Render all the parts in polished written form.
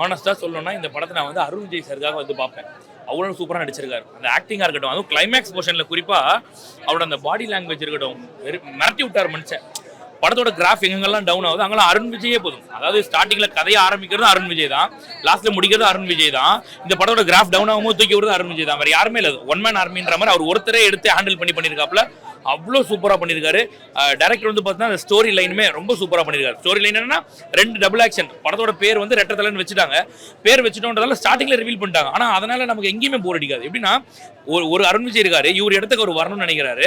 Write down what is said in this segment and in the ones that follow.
ஆனஸ்ட்டாக சொல்லணும்னா இந்த படத்தை நான் வந்து அருண் விஜய் சாருக்காக வந்து பார்ப்பேன். அவ்வளோ சூப்பராக நடிச்சிருக்காரு. அந்த ஆக்டிங்காக இருக்கட்டும், அதுவும் கிளைமேக்ஸ் போர்ஷனில் குறிப்பாக அவரோட அந்த பாடி லாங்குவேஜ் இருக்கட்டும், மிரட்டி விட்டார் மனுஷன். படத்தோட கிராஃப் எங்கெல்லாம் டவுன் ஆகுது அங்கெல்லாம் அருண் விஜயே போதும். அதாவது ஸ்டார்டிங்ல கதையை ஆரம்பிக்கிறது அருண் விஜய் தான், லாஸ்ட்ல முடிக்கிறது அருண் விஜய் தான். இந்த படத்தோட கிராஃப் டவுன் ஆகும்போது தூக்கி விடுறது அருண் விஜய் தான், வேற யாருமே இல்லை. ஒன் மேன் ஆர்மின்ற மாதிரி அவர் ஒருத்தரே எடுத்து ஹேண்டில் பண்ணியிருக்காப்புல. அவ்வளோ சூப்பராக பண்ணியிருக்காரு. டைரக்டர் வந்து பார்த்தீங்கன்னா அந்த ஸ்டோரி லைனுமே ரொம்ப சூப்பராக பண்ணியிருக்காரு. ஸ்டோரி லைன் என்னன்னா 2 டபுள் ஆக்ஷன். படத்தோட பேர் வந்து ரெட்டை தலைன்னு வச்சுட்டாங்க. பேர் வச்சுட்டோன்றதால ஸ்டார்டிங்ல ரிவீல் பண்ணிட்டாங்க. ஆனால் அதனால நமக்கு எங்கேயுமே போர் அடிக்காது. எப்படின்னா ஒரு அருண் விஜய் இருக்காரு, இவர் இடத்துக்கு அவர் வரணும்னு நினைக்கிறாரு.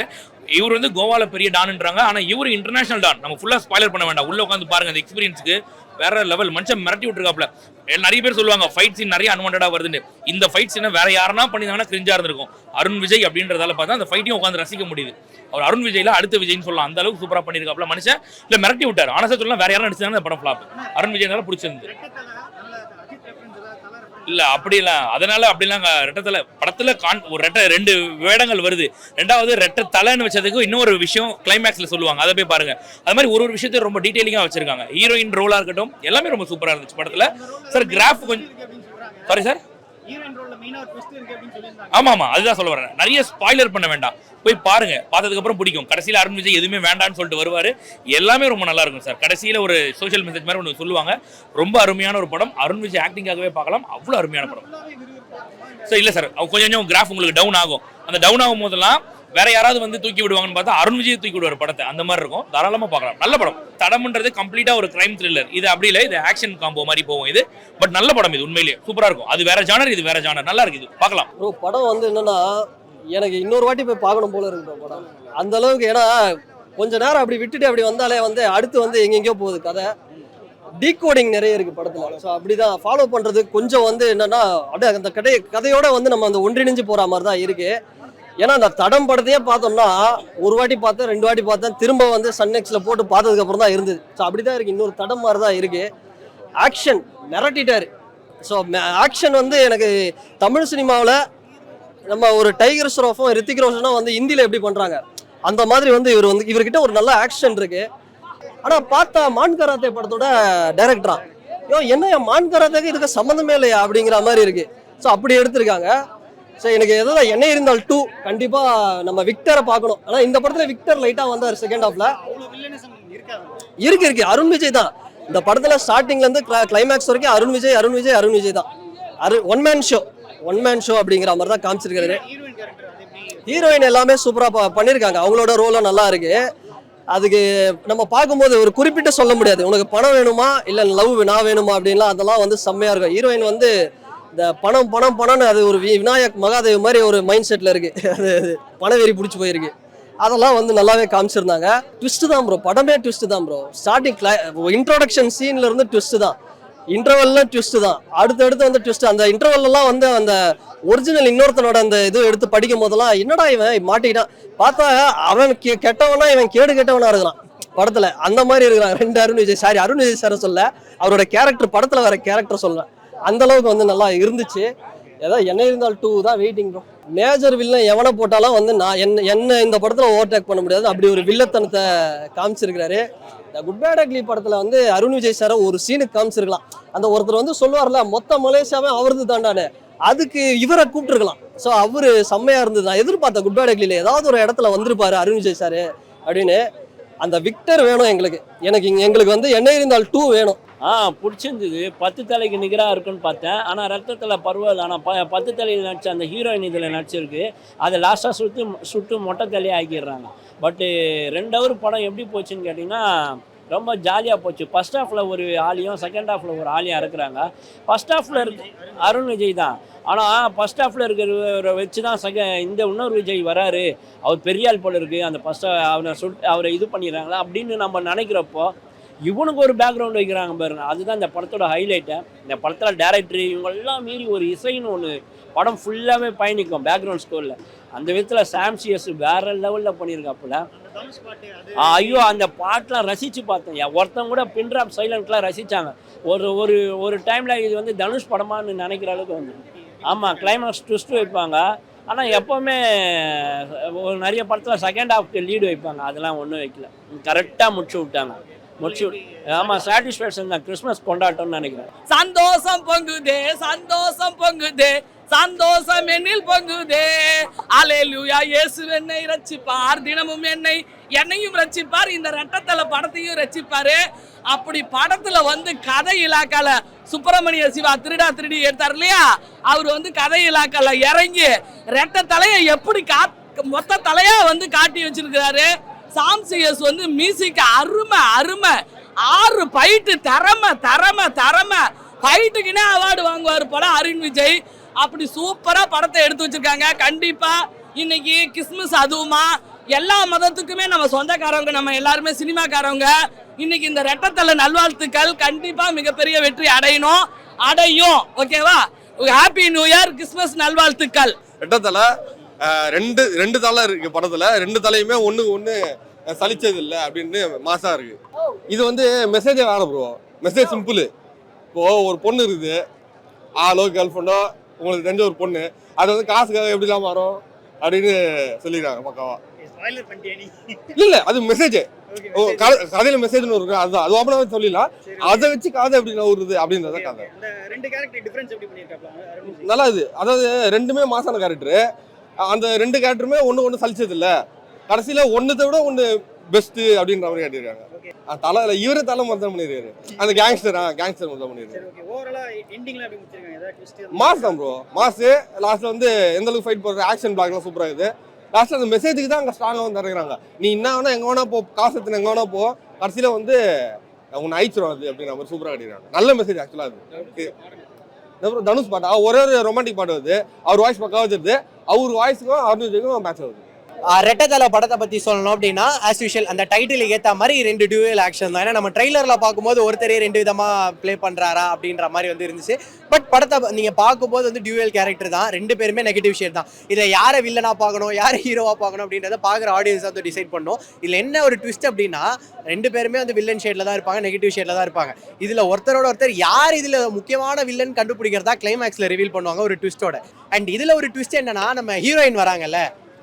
இவர் வந்து கோவால பெரிய டான்ன்றாங்க, ஆனால் இவர் இன்டர்நேஷனல் டான். நம்ம ஃபுல்லாக ஸ்பாய்லர் பண்ண வேண்டாம், உள்ள உட்காந்து பாருங்க. அந்த எக்ஸ்பீரியன்ஸுக்கு வேற லெவல். மனுஷன் மிரட்டி விட்டுருக்காப்ல. நிறைய பேர் சொல்லுவாங்க ஃபைட் சீன் நிறைய அன்வான்டா வருதுன்னு. இந்த ஃபைட் சீனை வேற யாருன்னா பண்ணியிருந்தாங்கன்னா கிரிஞ்சா இருந்திருக்கும். அருண் விஜய் அப்படின்றதால பார்த்தா அந்த ஃபைட்டையும் உட்காந்து ரசிக்க முடியுது. அவர் அருண் விஜய்ல அடுத்த விஜய்னு சொல்லலாம், அந்த அளவுக்கு சூப்பரா பண்ணியிருக்காப்ல மனுஷன். இல்ல மிரட்டி விட்டார். ஆனா சொல்லலாம் வேற யாரும் நடிச்சாங்க படம் ஃபிளாப். அருண் விஜய்னால பிடிச்சிருந்து இல்ல அப்படி இல்ல. அதனால அப்படிலாம் ரெட்டத்தலை படத்துல ஒரு ரெட்டை 2 வேடங்கள் வருது. ரெண்டாவது ரெட்டை தலைன்னு வச்சதுக்கு இன்னொரு விஷயம் கிளைமேக்ஸ்ல சொல்லுவாங்க, அதை போய் பாருங்க. அது மாதிரி ஒரு விஷயத்தை ரொம்ப டீடைலிங்கா வச்சிருக்காங்க. ஹீரோயின் ரோலா இருக்கட்டும் எல்லாமே ரொம்ப சூப்பரா இருந்துச்சு படத்துல. சார் கிராஃப் கொஞ்சம் சாரி சார். ஆமா ஆமா, அதுதான் சொல்ல வரேன். நிறைய ஸ்பாய்லர் பண்ண வேண்டாம், போய் பாருங்க. பார்த்ததுக்கு அப்புறம் பிடிக்கும். கடைசியில் அருண் விஜய் எதுவுமே வேண்டான்னு சொல்லிட்டு வருவாரு. எல்லாமே ரொம்ப நல்லா இருக்கும் சார். கடைசியில் ஒரு சோஷியல் மெசேஜ் மாதிரி ஒன்று சொல்லுவாங்க. ரொம்ப அருமையான ஒரு படம். அருண் விஜய் ஆக்டிங்காகவே பார்க்கலாம், அவ்வளோ அருமையான படம் சார். இல்லை சார், கொஞ்சம் கிராஃப் உங்களுக்கு டவுன் ஆகும். அந்த டவுன் ஆகும் போதெல்லாம் வேற யாராவது வந்து தூக்கி விடுவாங்கன்னு பார்த்தா அருண் விஜய் தூக்கி விடுவார் படத்தை. அந்த மாதிரி இருக்கும், தாராளமா பார்க்கலாம். நல்ல படம். தடம்ன்றது கம்ப்ளீட்டா ஒரு கிரைம் த்ரில்லர். இது அப்படி இல்லை, இது ஆக்ஷன் காம்போ மாதிரி போகும் இது. பட் நல்ல படம் இது, உண்மையிலேயே சூப்பரா இருக்கும். அது வேற ஜானர், இது வேற ஜானர். நல்லா இருக்கு, இது பார்க்கலாம். ப்ரோ படம் வந்து என்னன்னா எனக்கு இன்னொரு வாட்டி போய் பார்க்கணும் போல இருக்கு படம். அந்த அளவுக்கு. ஏன்னா கொஞ்ச நேரம் அப்படி விட்டுட்டு அப்படி வந்தாலே வந்து அடுத்து வந்து எங்கெங்கயோ போகுது கதை. டீகோடிங் நிறைய இருக்கு படத்துல. ஸோ அப்படிதான் ஃபாலோ பண்றது கொஞ்சம் வந்து என்னன்னா அப்படியே அந்த கதையோட வந்து நம்ம அந்த ஒன்றிணைஞ்சு போற மாதிரி தான் இருக்கு. ஏன்னா அந்த தடம் படத்தையே பார்த்தோம்னா ஒரு வாட்டி பார்த்தேன், 2 வாட்டி பார்த்தேன், திரும்ப வந்து சன்னெக்ஸ்ல போட்டு பார்த்ததுக்கு அப்புறம் தான் இருந்தது. ஸோ அப்படிதான் இருக்கு, இன்னொரு தடம் மாதிரி தான் இருக்கு. ஆக்ஷன் மிரட்டிட்டாரு. ஸோ ஆக்ஷன் வந்து எனக்கு தமிழ் சினிமாவில் நம்ம ஒரு டைகர் ஷ்ராஃபும் ரித்திக் ரோஷனும் வந்து ஹிந்தியில் எப்படி பண்ணுறாங்க அந்த மாதிரி வந்து இவர்கிட்ட ஒரு நல்ல ஆக்ஷன் இருக்கு. ஆனால் பார்த்தா மான் கராத்தே படத்தோட டைரக்டரா என்ன மான் கராத்தேக்கு இதுக்கு சம்மந்தமே இல்லையா அப்படிங்கிற மாதிரி இருக்கு. ஸோ அப்படி எடுத்திருக்காங்க. ஸோ எனக்கு எதாவது என்ன இருந்தால் 2 கண்டிப்பாக நம்ம விக்டரை பார்க்கணும். ஆனால் இந்த படத்தில் விக்டர் லைட்டாக வந்தார் செகண்ட் ஹாஃப்ல. இருக்கு அருண் விஜய் தான் இந்த படத்தில் ஸ்டார்டிங்லேருந்து கிளைமேக்ஸ் வரைக்கும் அருண் விஜய் தான். ஒன் மேன் ஷோ அப்படிங்கிற மாதிரி தான் காமிச்சிருக்காரு. ஹீரோயின் எல்லாமே சூப்பராக பண்ணியிருக்காங்க. அவங்களோட ரோலும் நல்லா இருக்கு. அதுக்கு நம்ம பார்க்கும்போது ஒரு குறிப்பிட்ட சொல்ல முடியாது, உனக்கு பணம் வேணுமா இல்லை லவ் நான் வேணுமா அப்படின்லாம். அதெல்லாம் வந்து செம்மையாக இருக்கும். ஹீரோயின் வந்து இந்த பணம்னு அது ஒரு விநாயக் மகாதேவ் மாதிரி ஒரு மைண்ட் செட்டில் இருக்கு. அது பணவெறி பிடிச்சி போயிருக்கு. அதெல்லாம் வந்து நல்லாவே காமிச்சிருந்தாங்க. ட்விஸ்ட் தான் ப்ரோ, படமே ட்விஸ்ட் தான் ப்ரோ. ஸ்டார்டிங் இன்ட்ரோடக்ஷன் சீன்ல இருந்து ட்விஸ்ட் தான், இன்டர்வெல்லாம் ட்விஸ்ட் தான், அடுத்தடுத்து வந்து ட்விஸ்ட். அந்த இன்டர்வெல்லாம் வந்து அந்த ஒரிஜினல் இன்னொருத்தனோட அந்த இது எடுத்து படிக்கும் போதெல்லாம் என்னடா இவன் மாட்டிக்கிட்டான், பார்த்தா அவன் கெட்டவனா இவன் கேடு கெட்டவனா இருக்கிறான் படத்துல. அந்த மாதிரி இருக்கிறான் 2 அருண் விஜய் சார் சொல்ல, அவரோட கேரக்டர் படத்துல வர கேரக்டர் சொல்ல, அந்த அளவுக்கு வந்து நல்லா இருந்துச்சு. ஏதாவது என்ன இருந்தால் 2 தான் வெயிட்டிங் ப்ரோ. மேஜர் வில்லன் எவனை போட்டாலும் வந்து நான் என்ன இந்த படத்துல ஓவர்டேக் பண்ண முடியாது, அப்படி ஒரு வில்லத்தனத்தை காமிச்சிருக்கிறாரு. இந்த குட் பேட் அக்லி படத்துல வந்து அருண் விஜய் சாரை ஒரு சீனுக்கு காமிச்சிருக்கலாம். அந்த ஒருத்தர் வந்து சொல்லுவார்ல மொத்த மலேசியாவே அவரது தாண்டானு, அதுக்கு இவரை கூப்பிட்டுருக்கலாம். ஸோ அவரு செம்மையா இருந்தது. நான் எதிர்பார்த்தேன் குட் பேட் அக்லியில ஏதாவது ஒரு இடத்துல வந்திருப்பாரு அருண் விஜய் சாரு அப்படின்னு. அந்த விக்டர் வேணும் எங்களுக்கு வந்து என்ன இருந்தால் 2 வேணும். பிடிச்சிருந்தது. 10 தலைக்கு நிகராக இருக்குன்னு பார்த்தேன். ஆனால் ரத்தத்தில் பரவாயில்ல. ஆனால் 10 தலையில் நடிச்ச அந்த ஹீரோயின் இதில் நடிச்சிருக்கு. அதை லாஸ்ட்டாக சுட்டு மொட்டை தலையை ஆக்கிடுறாங்க. பட்டு 2 ஹவர் படம் எப்படி போச்சுன்னு கேட்டிங்கன்னா ரொம்ப ஜாலியாக போச்சு. ஃபர்ஸ்ட் ஹாஃபில் ஒரு ஆளியும் செகண்ட் ஹாஃபில் ஒரு ஆளியும் இருக்கிறாங்க. ஃபர்ஸ்ட் ஹாஃபில் அருண் விஜய் தான். ஆனால் ஃபர்ஸ்ட் ஹாஃபில் இருக்கிற வச்சு தான் இந்த இன்னொரு விஜய் வராரு, அவர் பெரிய ஆள் போல இருக்குது, அந்த அவரை இது பண்ணிடுறாங்களா அப்படின்னு நம்ம நினைக்கிறப்போ இவனுக்கு ஒரு பேக்ரவுண்ட் வைக்கிறாங்க பாருங்க. அதுதான் இந்த படத்தோட ஹைலைட்டை. இந்த படத்தில் டேரக்டர் இவங்கெல்லாம் மீறி ஒரு இசைன்னு ஒன்று படம் ஃபுல்லாகவே பயணிக்கும் பேக்ரவுண்ட் ஸ்கோரில். அந்த விதத்தில் சாம்சியஸ் வேற லெவலில் பண்ணியிருக்காப்புல. ஐயோ அந்த பாட்டெலாம் ரசித்து பார்த்தேன். ஒருத்தவங்க கூட பின்ட்ராப் சைலண்ட்லாம் ரசித்தாங்க. ஒரு டைமில் இது வந்து தனுஷ் படமானு நினைக்கிற அளவுக்கு வந்து. ஆமாம், கிளைமேக்ஸ் ட்விஸ்ட் வைப்பாங்க. ஆனால் எப்போவுமே நிறைய படத்தில் செகண்ட் ஹாஃப்க்கு லீடு வைப்பாங்க. அதெல்லாம் ஒன்றும் வைக்கல, கரெக்டாக முடிச்சு விட்டாங்க. முடிச்சு. ஆமாம், சாட்டிஸ்ஃபேக்ஷன் தான், கிறிஸ்மஸ் கொண்டாட்டம்னு நினைக்கிறேன். சந்தோஷம் பொங்குதே, சந்தோஷம் பொங்குதே, சந்தோஷம் என்னில் பொங்குதே, அல்லேலூயா, இயேசு என்னை ரட்சிப்பார், தினமும் என்னையும் ரட்சிப்பார், இந்த ரெட்டத்தலை படத்தையும் ரட்சிப்பாரு. அப்படி படத்துல வந்து கதை இலாக்கால சுப்பிரமணிய சிவா திருடி எடுத்தார் இல்லையா, அவர் வந்து கதை இலாக்கால இறங்கி ரெட்ட தலையை எப்படி மொத்த தலையா வந்து காட்டி வச்சிருக்கிறாரு. சாம்சியஸ் வந்து மியூசிக் அருமை அருமை, 6 ஃபைட்டு தரம ஃபைட்டுக்குன்னே அவார்டு வாங்குவார் போல அருண் விஜய். அப்படி சூப்பரா படத்தை எடுத்து வச்சிருக்காங்க. கண்டிப்பா இன்னைக்கு கிறிஸ்மஸ், அதுவுமா எல்லா மதத்துக்குமே நம்ம சொந்தக்காரவங்க, நம்ம எல்லாருமே சினிமாக்காரவங்க. இன்னைக்கு இந்த ரெட்டத்தலை நல்வாழ்த்துக்கள். கண்டிப்பா மிகப்பெரிய வெற்றி அடையும். ஓகேவா? ஹாப்பி நியூ இயர், கிறிஸ்மஸ் நல்வாழ்த்துக்கள். ரெட்டத்தலை ரெண்டு தலை இருக்கு படத்துல, 2 தலையுமே ஒண்ணு சலிச்சது இல்லை அப்படின்னு மாசா இருக்கு. இது வந்து மெசேஜே வேணும் ப்ரோ. Message simple. இப்போ ஒரு பொண்ணு இருக்குது, ஆளோ கேர்ள் ஃப்ரெண்டோ உங்களுக்கு தெரிஞ்ச ஒரு பொண்ணு, அது வந்து காசுக்காக எப்படிலாம் மாறும் அப்படின்னு சொல்லிடுறாங்க பக்காவா. இல்ல அது மெசேஜ், கதையில மெசேஜ்னு இருக்கு, அதுதான் அது ஓப்பனாவே சொல்லிடலாம். அதை வச்சு காதை எப்படி நவுறுது அப்படின்றத கதை. நல்லா இது, அதாவது ரெண்டுமே மாசான கேரக்டரு. அந்த 2 கேரக்டருமே ஒண்ணு சலிச்சது இல்ல, கடைசியில ஒண்ணுத்தை விட ஒண்ணு பெஸ்ட் அப்படின்ற மாதிரி காட்டியிருக்காங்க. தலை இவரே தலை மொத்தம் பண்ணிருக்காரு, அந்த கேங்ஸ்டர் மொத்தம் பண்ணிருக்காரு. மாஸ் தான் ப்ரோ, மாஸ். லாஸ்ட்ல வந்து எந்த அளவுக்கு ஃபைட் போடுற ஆக்ஷன் பிளாக்லாம் சூப்பரா இருக்குது. லாஸ்ட்ல அந்த மெசேஜுக்கு தான் அங்கே ஸ்ட்ராங்காக வந்து இறங்குறாங்க. நீ என்ன வேணா எங்க வேணா போ, காசு எத்தனை எங்க வேணா போ, கடைசியில வந்து உன்னை அழிச்சிடும் அது அப்படின்ற மாதிரி சூப்பராக காட்டிடுறாங்க. நல்ல மெசேஜ் ஆக்சுவலா அது. தனுஷ் பாட்டா ஒரே ஒரு ரொமான்டிக் பாட்டு வருது, அவர் வாய்ஸ் பக்கா வச்சிருது, அவர் வாய்ஸுக்கும் அருண் விஜய்க்கும் மேட்ச் ஆகுது. ரெட்டத்தலை படத்தை பற்றி சொல்லணும் அப்படின்னா ஆஸ் யூஷுவல் அந்த டைட்டிலுக்கு ஏற்ற மாதிரி 2 டியூவல் ஆக்ஷன் தான். ஏன்னா நம்ம ட்ரெய்லரில் பார்க்கும்போது ஒருத்தரே 2 விதமாக ப்ளே பண்ணுறாரா அப்படின்ற மாதிரி வந்து இருந்துச்சு. பட் படத்தை நீங்கள் பார்க்கும்போது வந்து டியூவல் கேரக்டர் தான், 2 பேருமே நெகட்டிவ் ஷேட் தான். இதை யாரை வில்லனாக பார்க்கணும், யாரை ஹீரோவாக பார்க்கணும் அப்படின்றத பார்க்குற ஆடியன்ஸ் வந்து டிசைட் பண்ணணும். இதில் என்ன ஒரு ட்விஸ்ட் அப்படின்னா 2 பேருமே வந்து வில்லன் ஷேடில் தான் இருப்பாங்க, நெகட்டிவ் ஷேடில் தான் இருப்பாங்க. இதில் ஒருத்தரோட ஒருத்தர் யார் இதில் முக்கியமான வில்லன் கண்டுபிடிக்கிறதா கிளைமேக்ஸில் ரிவீல் பண்ணுவாங்க ஒரு ட்விஸ்ட்டோட. அண்ட் இதில் ஒரு ட்விஸ்ட் என்னன்னா, நம்ம ஹீரோயின் வராங்கல்ல,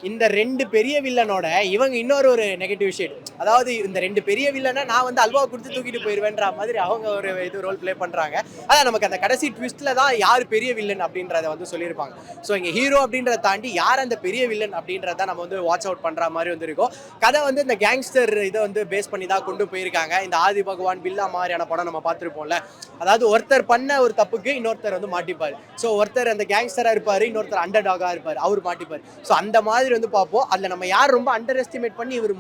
இந்த 2 பெரிய வில்லனோட இவங்க இன்னொரு நெகட்டிவ் ஷேட். அதாவது இந்த 2 பெரிய வில்லனை நான் வந்து அல்வா கொடுத்து தூக்கிட்டு போயிடுவேன்ற மாதிரி அவங்க ஒரு ரோல் ப்ளே பண்ணுறாங்க. அதான் நமக்கு அந்த கடைசி ட்விஸ்ட்டில் தான் யார் பெரிய வில்லன் அப்படின்றத வந்து சொல்லியிருப்பாங்க. ஸோ இங்கே ஹீரோ அப்படின்றத தாண்டி யார் அந்த பெரிய வில்லன் அப்படின்றத நம்ம வந்து வாட்ச் அவுட் பண்ணுற மாதிரி வந்து இருக்கும். கதை வந்து இந்த கேங்ஸ்டர் இதை வந்து பேஸ் பண்ணி தான் கொண்டு போயிருக்காங்க. இந்த ஆதி பகவான் பில்லா மாதிரியான படம் நம்ம பார்த்துருப்போம்ல, அதாவது ஒருத்தர் பண்ண ஒரு தப்புக்கு இன்னொருத்தர் வந்து மாட்டிப்பார். ஸோ ஒருத்தர் அந்த கேங்ஸ்டராக இருப்பார், இன்னொருத்தர் அண்டர் டாகாக இருப்பார், அவர் மாட்டிப்பார். ஸோ அந்த மாதிரி வந்து பார்ப்போம். அதில் நம்ம யார் ரொம்ப அண்டர் எஸ்டிமேட் பண்ணி இவர்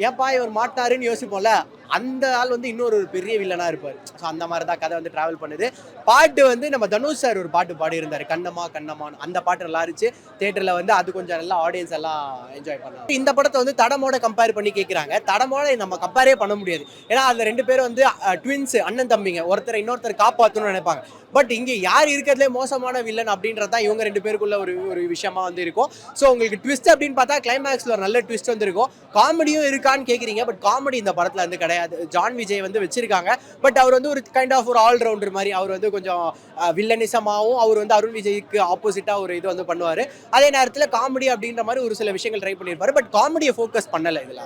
ஏப்பா இவர் மாட்டாருன்னு யோசிப்போம்ல, அந்த ஆள் வந்து இன்னொரு பெரிய வில்லனாக இருப்பார். ஸோ அந்த மாதிரி தான் கதை வந்து ட்ராவல் பண்ணுது. பாட்டு வந்து நம்ம தனுஷ் சார் ஒரு பாட்டு பாடியிருந்தார், கண்ணம்மான்னு. அந்த பாட்டு நல்லா இருந்துச்சு. தியேட்டரில் வந்து அது கொஞ்சம் நல்லா ஆடியன்ஸ் எல்லாம் என்ஜாய் பண்ணாங்க. இந்த படத்தை வந்து தடமோட கம்பேர் பண்ணி கேட்குறாங்க. தடமோட நம்ம கம்பேரே பண்ண முடியாது. ஏன்னா அந்த 2 பேரும் வந்து ட்வின்ஸ், அண்ணன் தம்பிங்க, ஒருத்தரை இன்னொருத்தர் காப்பாற்றணும்னு நினைப்பாங்க. பட் இங்கே யார் இருக்கிறதுலே மோசமான வில்லன் அப்படின்றது தான் இவங்க 2 பேருக்குள்ள ஒரு விஷயமா வந்து இருக்கும். ஸோ உங்களுக்கு ட்விஸ்ட் அப்படின்னு பார்த்தா கிளைமேக்ஸில் ஒரு நல்ல ட்விஸ்ட் வந்து இருக்கும். காமெடியும் இருக்கான்னு கேட்குறீங்க, பட் காமெடி இந்த படத்தில் வந்து கிடையாது. ஜான் விஜய் வந்து வச்சிருக்காங்க, பட் அவர் வந்து ஒரு கைண்ட் ஆஃப் ஒரு ஆல்ரவுண்டர் மாதிரி. அவர் வந்து கொஞ்சம் வில்லனிசமாகவும் அவர் வந்து அருண் விஜய்க்கு ஆப்போசிட்டாக ஒரு இது வந்து பண்ணுவார். அதே நேரத்தில் காமெடி அப்படின்ற மாதிரி ஒரு சில விஷயங்கள் ட்ரை பண்ணியிருப்பாரு, பட் காமெடியை ஃபோக்கஸ் பண்ணலை இதில்.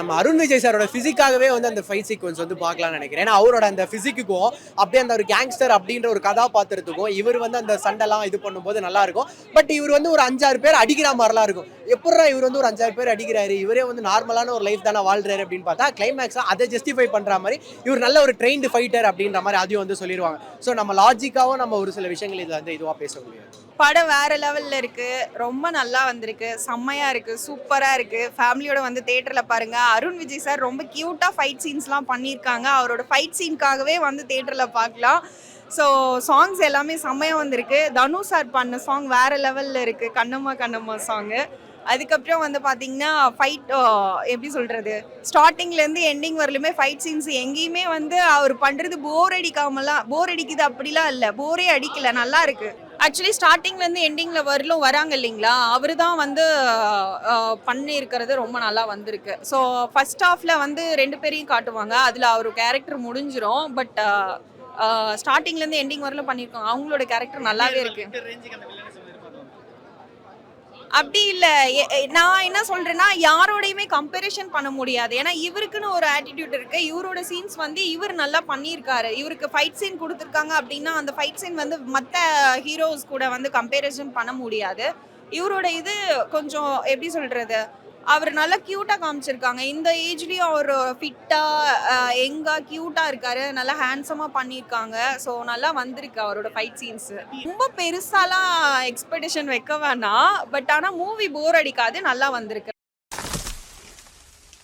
நம்ம அருண் விஜய் சாரோட ஃபிசிக்காகவே வந்து அந்த ஃபைட் சீக்வன்ஸ் வந்து பார்க்கலாம்னு நினைக்கிறேன். ஏன்னா அவரோட அந்த ஃபிசிக்குக்கும் அப்படியே அந்த ஒரு கேங்ஸ்டர் அப்படின்ற ஒரு கதாபாத்திரத்துக்கும் இவர் வந்து அந்த சண்டைலாம் இது பண்ணும்போது நல்லா இருக்கும். பட் இவர் வந்து ஒரு 5-6 பேர் அடிக்கிற மாதிரிலாம் இருக்கும். எப்படா இவர் வந்து ஒரு 5-6 பேர் அடிக்கிறாரு, இவரே வந்து நார்மலான ஒரு லைஃப் தானே வாழ்றாரு அப்படின்னு பார்த்தா கிளைமேக்ஸாக அதை ஜஸ்டிஃபை பண்ணுற மாதிரி இவர் நல்ல ஒரு ட்ரெயின்டு ஃபைட்டர் அப்படின்ற மாதிரி அதையும் வந்து சொல்லிடுவாங்க. ஸோ நம்ம லாஜிக்காகவும் நம்ம ஒரு சில விஷயங்கள் இதில் வந்து இதுவாக பேச முடியாது. படம் வேற லெவல்ல இருக்கு, ரொம்ப நல்லா வந்திருக்கு, செம்மையா இருக்கு, சூப்பரா இருக்கு. ஃபேமிலியோட வந்து தியேட்டர்ல பாருங்க. அருண் விஜய் சார் ரொம்ப கியூட்டா ஃபைட் சீன்ஸ்லாம் பண்ணியிருக்காங்க. அவரோட ஃபைட் சீனுக்காகவே வந்து தியேட்டர்ல பார்க்கலாம். ஸோ சாங்ஸ் எல்லாமே செம்மையா வந்திருக்கு. தனுஷ் சார் பண்ண சாங் வேற லெவல்ல இருக்கு, கண்ணம்மா சாங்கு. அதுக்கப்புறம் வந்து பார்த்தீங்கன்னா ஃபைட் எப்படி சொல்கிறது, ஸ்டார்டிங்லேருந்து எண்டிங் வரலுமே ஃபைட் சீன்ஸ் எங்கேயுமே வந்து அவர் பண்ணுறது போர் அடிக்குது அப்படிலாம் இல்லை, போரே அடிக்கல, நல்லா இருக்கு. ஆக்சுவலி ஸ்டார்டிங்லேருந்து எண்டிங்கில் வராங்க இல்லைங்களா, அவர் தான் வந்து பண்ணியிருக்கிறது ரொம்ப நல்லா வந்திருக்கு. ஸோ ஃபர்ஸ்ட் ஹாஃபில் வந்து 2 பேரையும் காட்டுவாங்க, அதில் அவர் கேரக்டர் முடிஞ்சிடும். பட் ஸ்டார்டிங்லேருந்து எண்டிங் வரலும் பண்ணியிருக்காங்க, அவங்களோட கேரக்டர் நல்லாவே இருக்கு. அப்படி இல்ல நான் என்ன சொல்றேன்னா யாரோடையுமே கம்பேரிஷன் பண்ண முடியாது. ஏன்னா இவருக்குன்னு ஒரு ஆட்டிடியூட் இருக்கு. இவரோட சீன்ஸ் வந்து இவர் நல்லா பண்ணியிருக்காரு. இவருக்கு ஃபைட் சீன் கொடுத்துருக்காங்க அப்படின்னா அந்த ஃபைட் சீன் வந்து மற்ற ஹீரோஸ் கூட வந்து கம்பேரிசன் பண்ண முடியாது. இவரோட இது கொஞ்சம் எப்படி சொல்றது, அவர் நல்லா கியூட்டா காமிச்சிருக்காங்க. இந்த ஏஜ்லயும் அவர் ஃபிட்டா எங்கா கியூட்டா இருக்காரு. நல்லா ஹேண்ட்ஸமா பண்ணியிருக்காங்க. ஸோ நல்லா வந்திருக்கு அவரோட ஃபைட் சீன்ஸ். ரொம்ப பெருசாலாம் எக்ஸ்பெக்டேஷன் வைக்க வேணாம். பட் ஆனால் மூவி போர் அடிக்காது, நல்லா வந்திருக்கு.